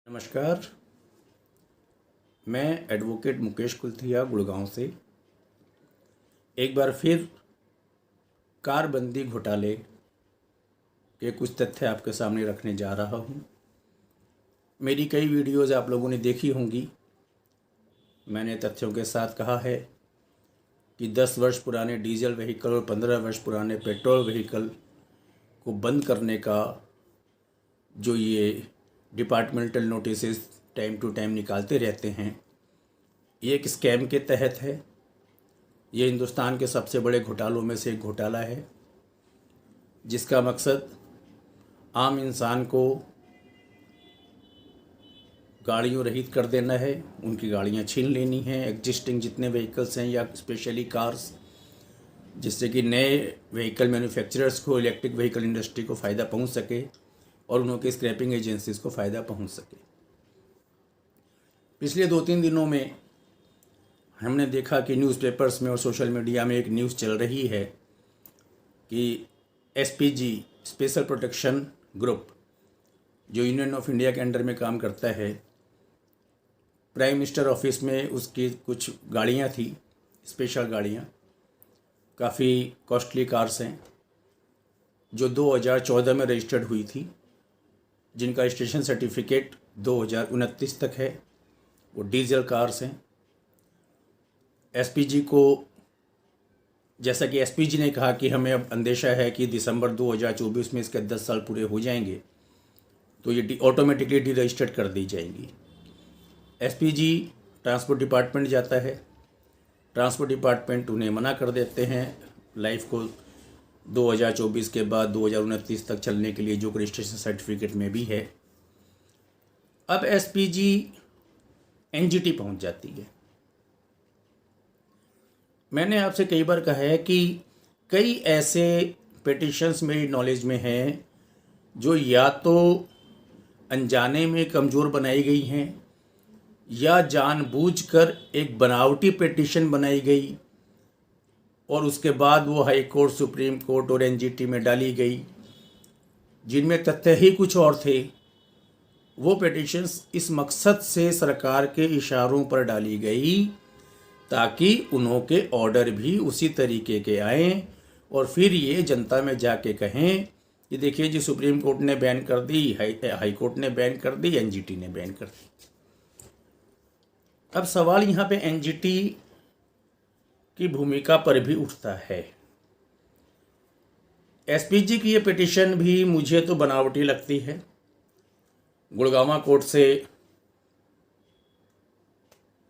नमस्कार। मैं एडवोकेट मुकेश कुलथिया गुड़गांव से एक बार फिर कारबंदी घोटाले के कुछ तथ्य आपके सामने रखने जा रहा हूं। मेरी कई वीडियोज़ आप लोगों ने देखी होंगी। मैंने तथ्यों के साथ कहा है कि 10 वर्ष पुराने डीजल व्हीकल और 15 वर्ष पुराने पेट्रोल व्हीकल को बंद करने का जो ये departmental notice time to time निकालते रहते हैं, ये एक स्कैम के तहत है। ये हिंदुस्तान के सबसे बड़े घोटालों में से एक घोटाला है, जिसका मकसद आम इंसान को गाड़ियों रहित कर देना है, उनकी गाड़ियां छीन लेनी हैं, एग्जिस्टिंग जितने व्हीकल्स हैं या स्पेशली कार्स, जिससे कि नए व्हीकल मैन्युफैक्चरर्स को, इलेक्ट्रिक व्हीकल इंडस्ट्री को फ़ायदा पहुंच सके और उनके स्क्रैपिंग एजेंसीज़ को फ़ायदा पहुंच सके। पिछले 2-3 दिनों में हमने देखा कि न्यूज़पेपर्स में और सोशल मीडिया में एक न्यूज़ चल रही है कि एसपीजी स्पेशल प्रोटेक्शन ग्रुप, जो यूनियन ऑफ इंडिया के अंडर में काम करता है, प्राइम मिनिस्टर ऑफिस में उसकी कुछ गाड़ियां थी, स्पेशल गाड़ियां, काफ़ी कॉस्टली कार्स हैं, जो 2014 में रजिस्टर्ड हुई थी, जिनका रजिस्ट्रेशन सर्टिफिकेट 2029 तक है। वो डीजल कार्स हैं। एसपीजी को, जैसा कि एसपीजी ने कहा कि हमें अब अंदेशा है कि दिसंबर 2024 में इसके 10 साल पूरे हो जाएंगे, तो ये ऑटोमेटिकली डी रजिस्टर्ड कर दी जाएंगी। एसपीजी ट्रांसपोर्ट डिपार्टमेंट जाता है, ट्रांसपोर्ट डिपार्टमेंट उन्हें मना कर देते हैं लाइफ को 2024 के बाद 2029 तक चलने के लिए, जो रजिस्ट्रेशन सर्टिफिकेट में भी है। अब एसपीजी एनजीटी पहुंच जाती है। मैंने आपसे कई बार कहा है कि कई ऐसे पिटिशंस मेरी नॉलेज में हैं जो या तो अनजाने में कमज़ोर बनाई गई हैं या जानबूझकर एक बनावटी पिटिशन बनाई गई और उसके बाद वो हाई कोर्ट, सुप्रीम कोर्ट और एनजीटी में डाली गई, जिनमें तथ्य ही कुछ और थे। वो पिटिशंस इस मकसद से सरकार के इशारों पर डाली गई ताकि उनके ऑर्डर भी उसी तरीके के आएँ और फिर ये जनता में जाके कहें कि देखिए जी, सुप्रीम कोर्ट ने बैन कर दी, हाई कोर्ट ने बैन कर दी, एनजीटी ने बैन कर दी। अब सवाल यहाँ पे एनजीटी की भूमिका पर भी उठता है। एसपीजी की ये पिटिशन भी मुझे तो बनावटी लगती है। गुड़गांव कोर्ट से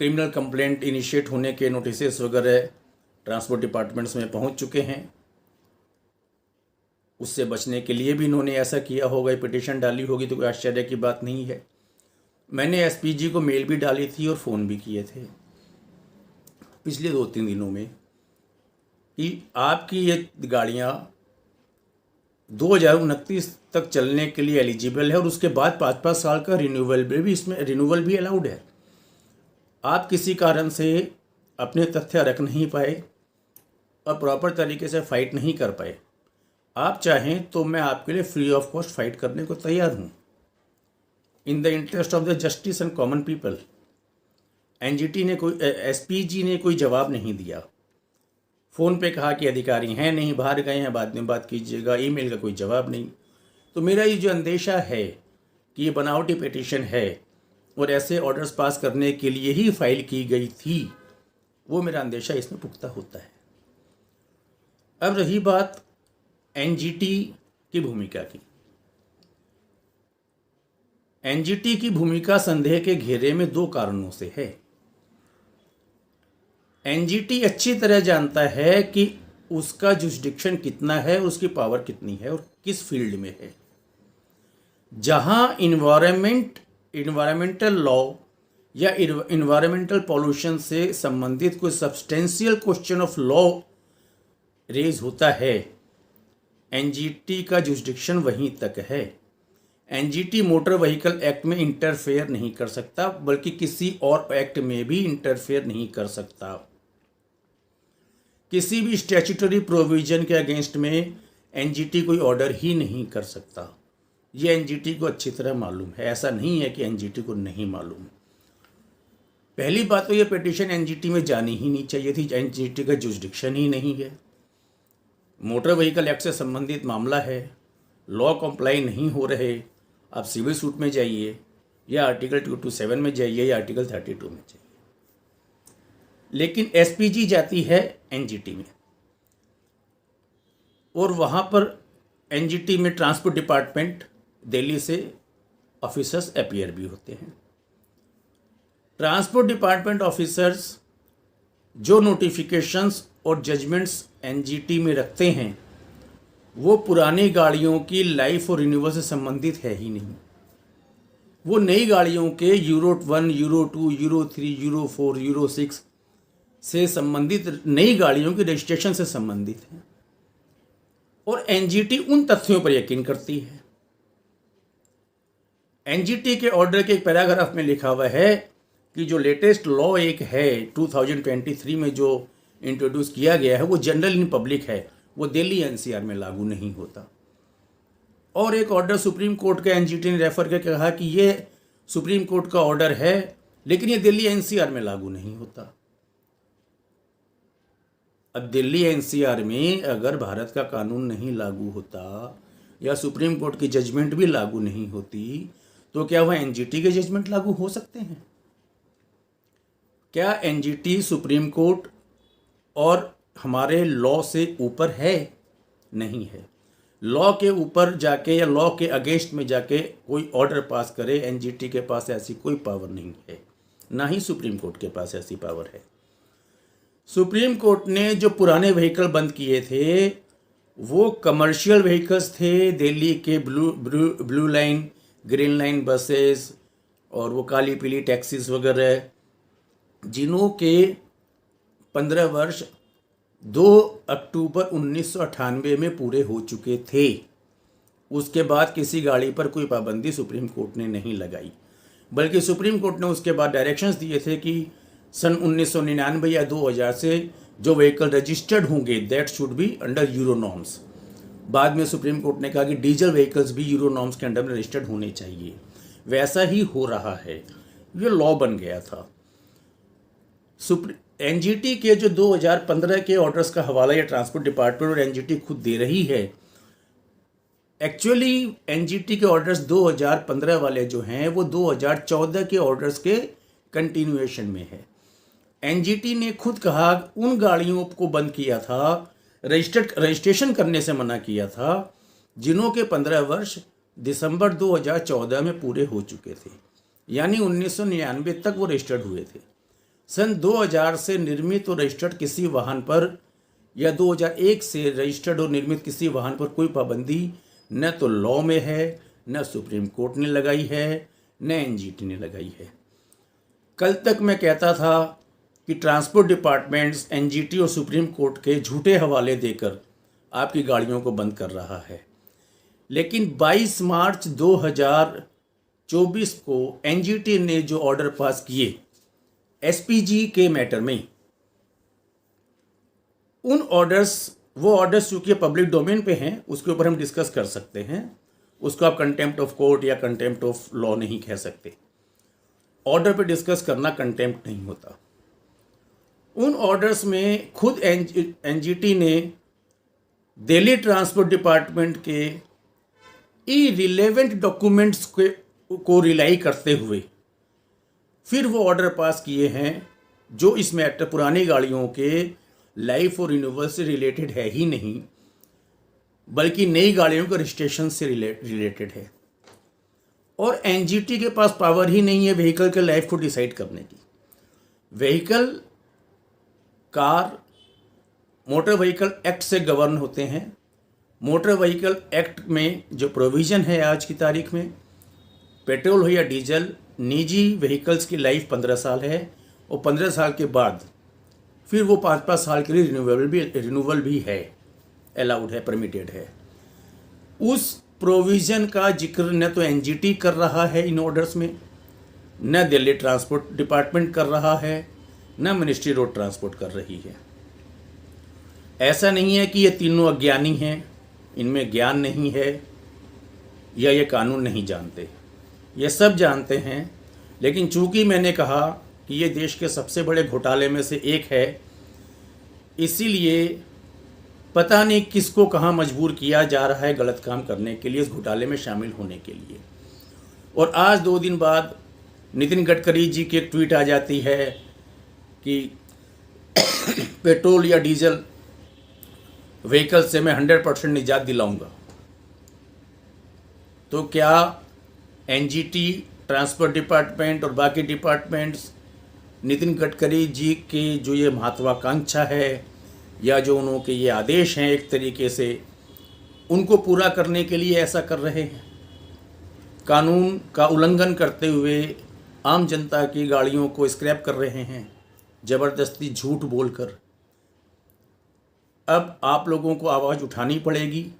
क्रिमिनल कंप्लेंट इनिशिएट होने के नोटिसेस वगैरह ट्रांसपोर्ट डिपार्टमेंट्स में पहुंच चुके हैं। उससे बचने के लिए भी इन्होंने ऐसा किया होगा, पिटिशन डाली होगी, तो कोई आश्चर्य की बात नहीं है। मैंने एसपीजी को मेल भी डाली थी और फ़ोन भी किए थे पिछले 2-3 दिनों में कि आपकी ये गाड़ियाँ 2029 तक चलने के लिए एलिजिबल है और उसके बाद 5-5 साल का रिन्यूअल भी अलाउड है। आप किसी कारण से अपने तथ्य रख नहीं पाए और प्रॉपर तरीके से फाइट नहीं कर पाए, आप चाहें तो मैं आपके लिए फ्री ऑफ कॉस्ट फाइट करने को तैयार हूँ, in the interest of the justice and common people. SPG ने कोई जवाब नहीं दिया। फ़ोन पे कहा कि अधिकारी हैं नहीं, बाहर गए हैं, बाद में बात कीजिएगा। ईमेल का कोई जवाब नहीं। तो मेरा ये जो अंदेशा है कि ये बनावटी पिटिशन है और ऐसे ऑर्डर्स पास करने के लिए ही फाइल की गई थी, वो मेरा अंदेशा इसमें पुख्ता होता है। अब रही बात एनजीटी की भूमिका की। एनजीटी की भूमिका संदेह के घेरे में 2 कारणों से है। एनजीटी अच्छी तरह जानता है कि उसका जुरिसडिक्शन कितना है, उसकी पावर कितनी है और किस फील्ड में है। जहां इन्वायरमेंटल लॉ या इन्वायरमेंटल पॉल्यूशन से संबंधित कोई substantial question of law raise होता है, एनजीटी का जुरिसडिक्शन वहीं तक है। एनजीटी मोटर व्हीकल एक्ट में इंटरफेयर नहीं कर सकता, बल्कि किसी और एक्ट में भी इंटरफेयर नहीं कर सकता। किसी भी स्टैट्यूटरी प्रोविजन के अगेंस्ट में एनजीटी कोई ऑर्डर ही नहीं कर सकता। ये एनजीटी को अच्छी तरह मालूम है। ऐसा नहीं है कि एनजीटी को नहीं मालूम। पहली बात तो ये पिटीशन एनजीटी में जानी ही नहीं चाहिए थी। एनजीटी का जुरिसडिक्शन ही नहीं है। मोटर व्हीकल एक्ट से संबंधित मामला है, लॉ कंप्लाई नहीं हो रहे, आप सिविल सूट में जाइए या आर्टिकल 227 में जाइए या आर्टिकल 32 में जाइए। लेकिन एसपीजी जाती है एनजीटी में और वहाँ पर एनजीटी में ट्रांसपोर्ट डिपार्टमेंट दिल्ली से ऑफिसर्स अपीयर भी होते हैं। ट्रांसपोर्ट डिपार्टमेंट ऑफिसर्स जो नोटिफिकेशंस और जजमेंट्स एनजीटी में रखते हैं वो पुरानी गाड़ियों की लाइफ और रिन्यूअल से संबंधित है ही नहीं। वो नई गाड़ियों के euro 1, euro 2, euro 3, euro 4, euro 6 से संबंधित नई गाड़ियों की रजिस्ट्रेशन से संबंधित है। और एनजीटी उन तथ्यों पर यकीन करती है। एनजीटी के ऑर्डर के एक पैराग्राफ में लिखा हुआ है कि जो लेटेस्ट लॉ एक है 2023 में जो इंट्रोड्यूस किया गया है वो जनरल इन पब्लिक है, वो दिल्ली एनसीआर में लागू नहीं होता। और एक ऑर्डर सुप्रीम कोर्ट का एनजीटी ने रेफर करके कहा कि ये सुप्रीम कोर्ट का ऑर्डर है लेकिन ये दिल्ली एनसीआर में लागू नहीं होता। अब दिल्ली एनसीआर में अगर भारत का कानून नहीं लागू होता या सुप्रीम कोर्ट की जजमेंट भी लागू नहीं होती तो क्या वह एनजीटी के जजमेंट लागू हो सकते हैं? क्या एनजीटी सुप्रीम कोर्ट और हमारे लॉ से ऊपर है? नहीं है। लॉ के ऊपर जाके या लॉ के अगेंस्ट में जाके कोई ऑर्डर पास करे, एनजीटी के पास ऐसी कोई पावर नहीं है, ना ही सुप्रीम कोर्ट के पास ऐसी पावर है। सुप्रीम कोर्ट ने जो पुराने व्हीकल बंद किए थे वो कमर्शियल व्हीकल्स थे, दिल्ली के blue line, green line buses और वो काली पीली टैक्सीज वगैरह, जिन्हों के 15 वर्ष 2 अक्टूबर 1998 में पूरे हो चुके थे। उसके बाद किसी गाड़ी पर कोई पाबंदी सुप्रीम कोर्ट ने नहीं लगाई, बल्कि सुप्रीम कोर्ट ने उसके बाद डायरेक्शंस दिए थे कि सन 1999 या 2000 से जो व्हीकल रजिस्टर्ड होंगे that should be under euro norms. बाद में सुप्रीम कोर्ट ने कहा कि डीजल व्हीकल्स भी यूरो नॉर्म्स के अंडर में रजिस्टर्ड होने चाहिए। वैसा ही हो रहा है, ये लॉ बन गया था। एनजीटी के जो 2015 के ऑर्डर्स का हवाला या ट्रांसपोर्ट डिपार्टमेंट और एनजीटी खुद दे रही है। एक्चुअली एनजीटी के ऑर्डर्स 2015 वाले जो हैं वो 2014 के ऑर्डर्स के कंटिन्यूएशन में है। एनजीटी ने खुद कहा उन गाड़ियों को बंद किया था, रजिस्ट्रेशन करने से मना किया था जिन्हों के 15 वर्ष दिसंबर 2014 में पूरे हो चुके थे, यानी 1999 तक वो रजिस्टर्ड हुए थे। सन 2000 से निर्मित और रजिस्टर्ड किसी वाहन पर या 2001 से रजिस्टर्ड और निर्मित किसी वाहन पर कोई पाबंदी न तो लॉ में है, न सुप्रीम कोर्ट ने लगाई है, न एनजीटी ने लगाई है। कल तक मैं कहता था कि ट्रांसपोर्ट डिपार्टमेंट्स एनजीटी और सुप्रीम कोर्ट के झूठे हवाले देकर आपकी गाड़ियों को बंद कर रहा है, लेकिन 22 मार्च 2024 को एनजीटी ने जो ऑर्डर पास किए एसपीजी के मैटर में, उन वो ऑर्डर्स चूंकि पब्लिक डोमेन पे हैं उसके ऊपर हम डिस्कस कर सकते हैं। उसको आप कंटेम्प्ट ऑफ कोर्ट या कंटेम्प्ट ऑफ लॉ नहीं कह सकते। ऑर्डर पे डिस्कस करना कंटेम्प्ट नहीं होता। उन ऑर्डर्स में खुद एनजीटी ने दिल्ली ट्रांसपोर्ट डिपार्टमेंट के इरिलेवेंट डॉक्यूमेंट्स को रिलाई करते हुए फिर वो ऑर्डर पास किए हैं जो इस मैटर पुरानी गाड़ियों के लाइफ और रिन्यूअल से रिलेटेड है ही नहीं, बल्कि नई गाड़ियों के रजिस्ट्रेशन से रिलेटेड है। और एनजीटी के पास पावर ही नहीं है व्हीकल के लाइफ को डिसाइड करने की। Vehicle car motor vehicle act से गवर्न होते हैं। मोटर व्हीकल एक्ट में जो प्रोविज़न है आज की तारीख में, पेट्रोल हो या डीजल, निजी व्हीकल्स की लाइफ 15 साल है और 15 साल के बाद फिर वो 5-5 साल के लिए रिन्यूवल भी है, अलाउड है, परमिटेड है। उस प्रोविज़न का जिक्र न तो एनजीटी कर रहा है इन ऑर्डर्स में, न दिल्ली ट्रांसपोर्ट डिपार्टमेंट कर रहा है, न मिनिस्ट्री रोड ट्रांसपोर्ट कर रही है। ऐसा नहीं है कि ये तीनों अज्ञानी हैं, इनमें ज्ञान नहीं है। या ये कानून नहीं जानते। ये सब जानते हैं, लेकिन चूंकि मैंने कहा कि ये देश के सबसे बड़े घोटाले में से एक है, इसीलिए पता नहीं किसको कहाँ मजबूर किया जा रहा है गलत काम करने के लिए, इस घोटाले में शामिल होने के लिए। और आज 2 दिन बाद नितिन गडकरी जी की एक ट्वीट आ जाती है कि पेट्रोल या डीजल व्हीकल से मैं 100% निजात दिलाऊंगा। तो क्या एनजीटी, ट्रांसपोर्ट डिपार्टमेंट और बाकी डिपार्टमेंट्स नितिन गडकरी जी की जो ये महत्वाकांक्षा है या जो उनके ये आदेश हैं एक तरीके से, उनको पूरा करने के लिए ऐसा कर रहे हैं? कानून का उल्लंघन करते हुए आम जनता की गाड़ियों को स्क्रैप कर रहे हैं, ज़बरदस्ती झूठ बोलकर। अब आप लोगों को आवाज़ उठानी पड़ेगी,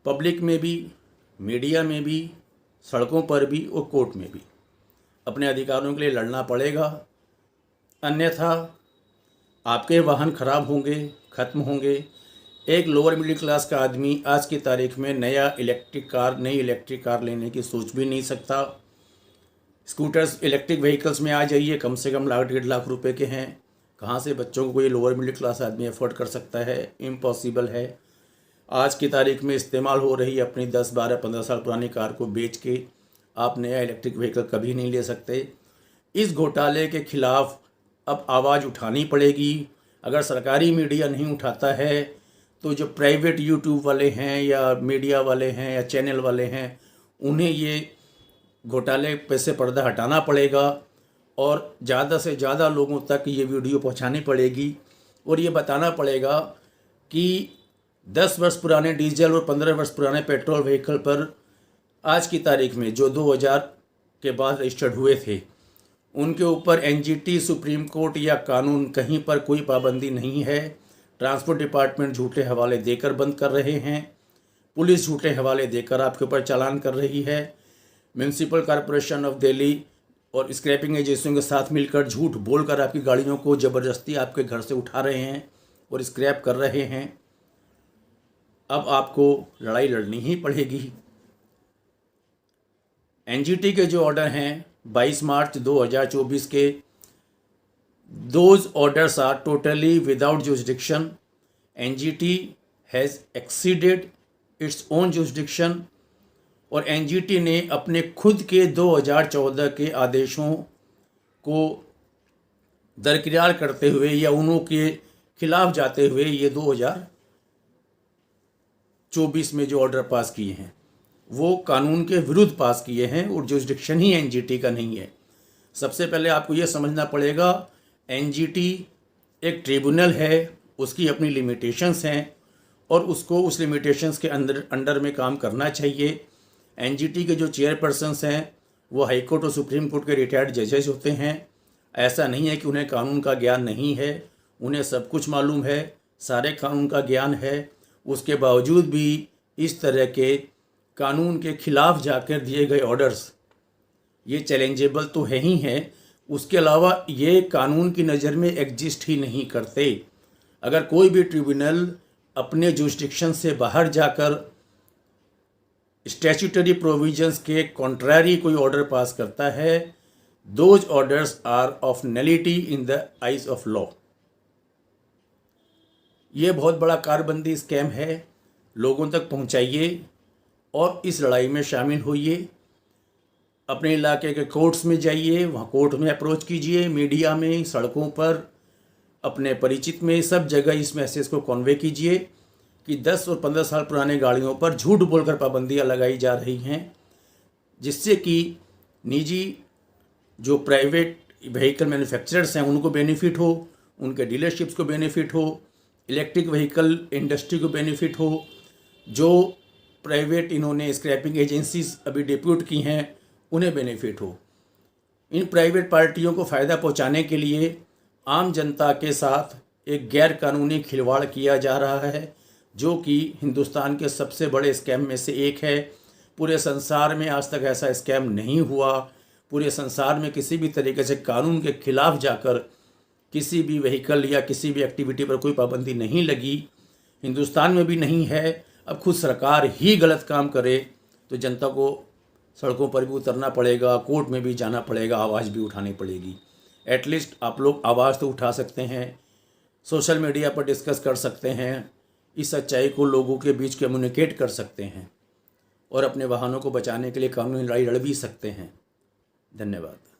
पब्लिक में भी, मीडिया में भी, सड़कों पर भी और कोर्ट में भी। अपने अधिकारों के लिए लड़ना पड़ेगा, अन्यथा आपके वाहन खराब होंगे, ख़त्म होंगे। एक लोअर मिडिल क्लास का आदमी आज की तारीख में नई इलेक्ट्रिक कार लेने की सोच भी नहीं सकता। स्कूटर्स इलेक्ट्रिक व्हीकल्स में आ जाइए, कम से कम 1.5 लाख रुपए के हैं। कहाँ से बच्चों को कोई लोअर मिडिल क्लास आदमी अफोर्ड कर सकता है? इम्पॉसिबल है। आज की तारीख में इस्तेमाल हो रही अपनी 10, 12, 15 साल पुरानी कार को बेच के आप नया इलेक्ट्रिक व्हीकल कभी नहीं ले सकते। इस घोटाले के खिलाफ अब आवाज़ उठानी पड़ेगी। अगर सरकारी मीडिया नहीं उठाता है तो जो प्राइवेट यूट्यूब वाले हैं या मीडिया वाले हैं या चैनल वाले हैं, उन्हें ये घोटाले पे से पर्दा हटाना पड़ेगा और ज़्यादा से ज़्यादा लोगों तक ये वीडियो पहुंचानी पड़ेगी और ये बताना पड़ेगा कि 10 वर्ष पुराने डीजल और 15 वर्ष पुराने पेट्रोल व्हीकल पर आज की तारीख में जो 2000 के बाद रजिस्टर्ड हुए थे, उनके ऊपर एनजीटी, सुप्रीम कोर्ट या कानून कहीं पर कोई पाबंदी नहीं है। ट्रांसपोर्ट डिपार्टमेंट झूठे हवाले देकर बंद कर रहे हैं, पुलिस झूठे हवाले देकर आपके ऊपर चालान कर रही है, म्यूनसिपल कॉरपोरेशन ऑफ दिल्ली और स्क्रैपिंग एजेंसियों के साथ मिलकर झूठ बोलकर आपकी गाड़ियों को ज़बरदस्ती आपके घर से उठा रहे हैं और स्क्रैप कर रहे हैं। अब आपको लड़ाई लड़नी ही पड़ेगी। एनजीटी के जो ऑर्डर हैं 22 मार्च 2024 के, those orders are totally without jurisdiction. NGT has exceeded its own jurisdiction और एनजीटी ने अपने खुद के 2014 के आदेशों को दरकिनार करते हुए या उन्हों के खिलाफ जाते हुए ये 2024 में जो ऑर्डर पास किए हैं वो कानून के विरुद्ध पास किए हैं और जुरिसडिक्शन ही एनजीटी का नहीं है। सबसे पहले आपको ये समझना पड़ेगा, एनजीटी एक ट्रिब्यूनल है, उसकी अपनी लिमिटेशंस हैं और उसको उस लिमिटेशंस के अंडर में काम करना चाहिए। एनजीटी के जो चेयरपर्सन्स हैं वो हाई कोर्ट और सुप्रीम कोर्ट के रिटायर्ड जजेस होते हैं। ऐसा नहीं है कि उन्हें कानून का ज्ञान नहीं है, उन्हें सब कुछ मालूम है, सारे कानून का ज्ञान है। उसके बावजूद भी इस तरह के कानून के खिलाफ जाकर दिए गए ऑर्डर्स ये चैलेंजेबल तो है ही हैं, उसके अलावा ये कानून की नज़र में एग्जिस्ट ही नहीं करते। अगर कोई भी ट्रिब्यूनल अपने जुरिसडिक्शन से बाहर जाकर स्टैट्यूटरी प्रोविजंस के कॉन्ट्ररी कोई ऑर्डर पास करता है, those orders are of nullity in the eyes of law. ये बहुत बड़ा कारबंदी स्कैम है, लोगों तक पहुंचाइए और इस लड़ाई में शामिल होइए। अपने इलाके के कोर्ट्स में जाइए, वहाँ कोर्ट में अप्रोच कीजिए, मीडिया में, सड़कों पर, अपने परिचित में, सब जगह इस मैसेज को कन्वे कीजिए कि 10 और 15 साल पुराने गाड़ियों पर झूठ बोलकर पाबंदियाँ लगाई जा रही हैं, जिससे कि निजी जो प्राइवेट व्हीकल मैन्युफैक्चरर्स हैं उनको बेनिफिट हो, उनके डीलरशिप्स को बेनिफिट हो, इलेक्ट्रिक व्हीकल इंडस्ट्री को बेनिफिट हो। जो प्राइवेट इन्होंने स्क्रैपिंग एजेंसीज अभी डिप्यूट की हैं उन्हें बेनिफिट हो। इन प्राइवेट पार्टियों को फ़ायदा पहुंचाने के लिए आम जनता के साथ एक गैर कानूनी खिलवाड़ किया जा रहा है, जो कि हिंदुस्तान के सबसे बड़े स्कैम में से एक है। पूरे संसार में आज तक ऐसा स्कैम नहीं हुआ। पूरे संसार में किसी भी तरीके से कानून के खिलाफ जाकर किसी भी व्हीकल या किसी भी एक्टिविटी पर कोई पाबंदी नहीं लगी, हिंदुस्तान में भी नहीं है। अब खुद सरकार ही गलत काम करे तो जनता को सड़कों पर भी उतरना पड़ेगा, कोर्ट में भी जाना पड़ेगा, आवाज़ भी उठानी पड़ेगी। एटलीस्ट आप लोग आवाज़ तो उठा सकते हैं, सोशल मीडिया पर डिस्कस कर सकते हैं, इस सच्चाई को लोगों के बीच कम्युनिकेट कर सकते हैं और अपने वाहनों को बचाने के लिए कानूनी लड़ाई लड़ भी सकते हैं। धन्यवाद।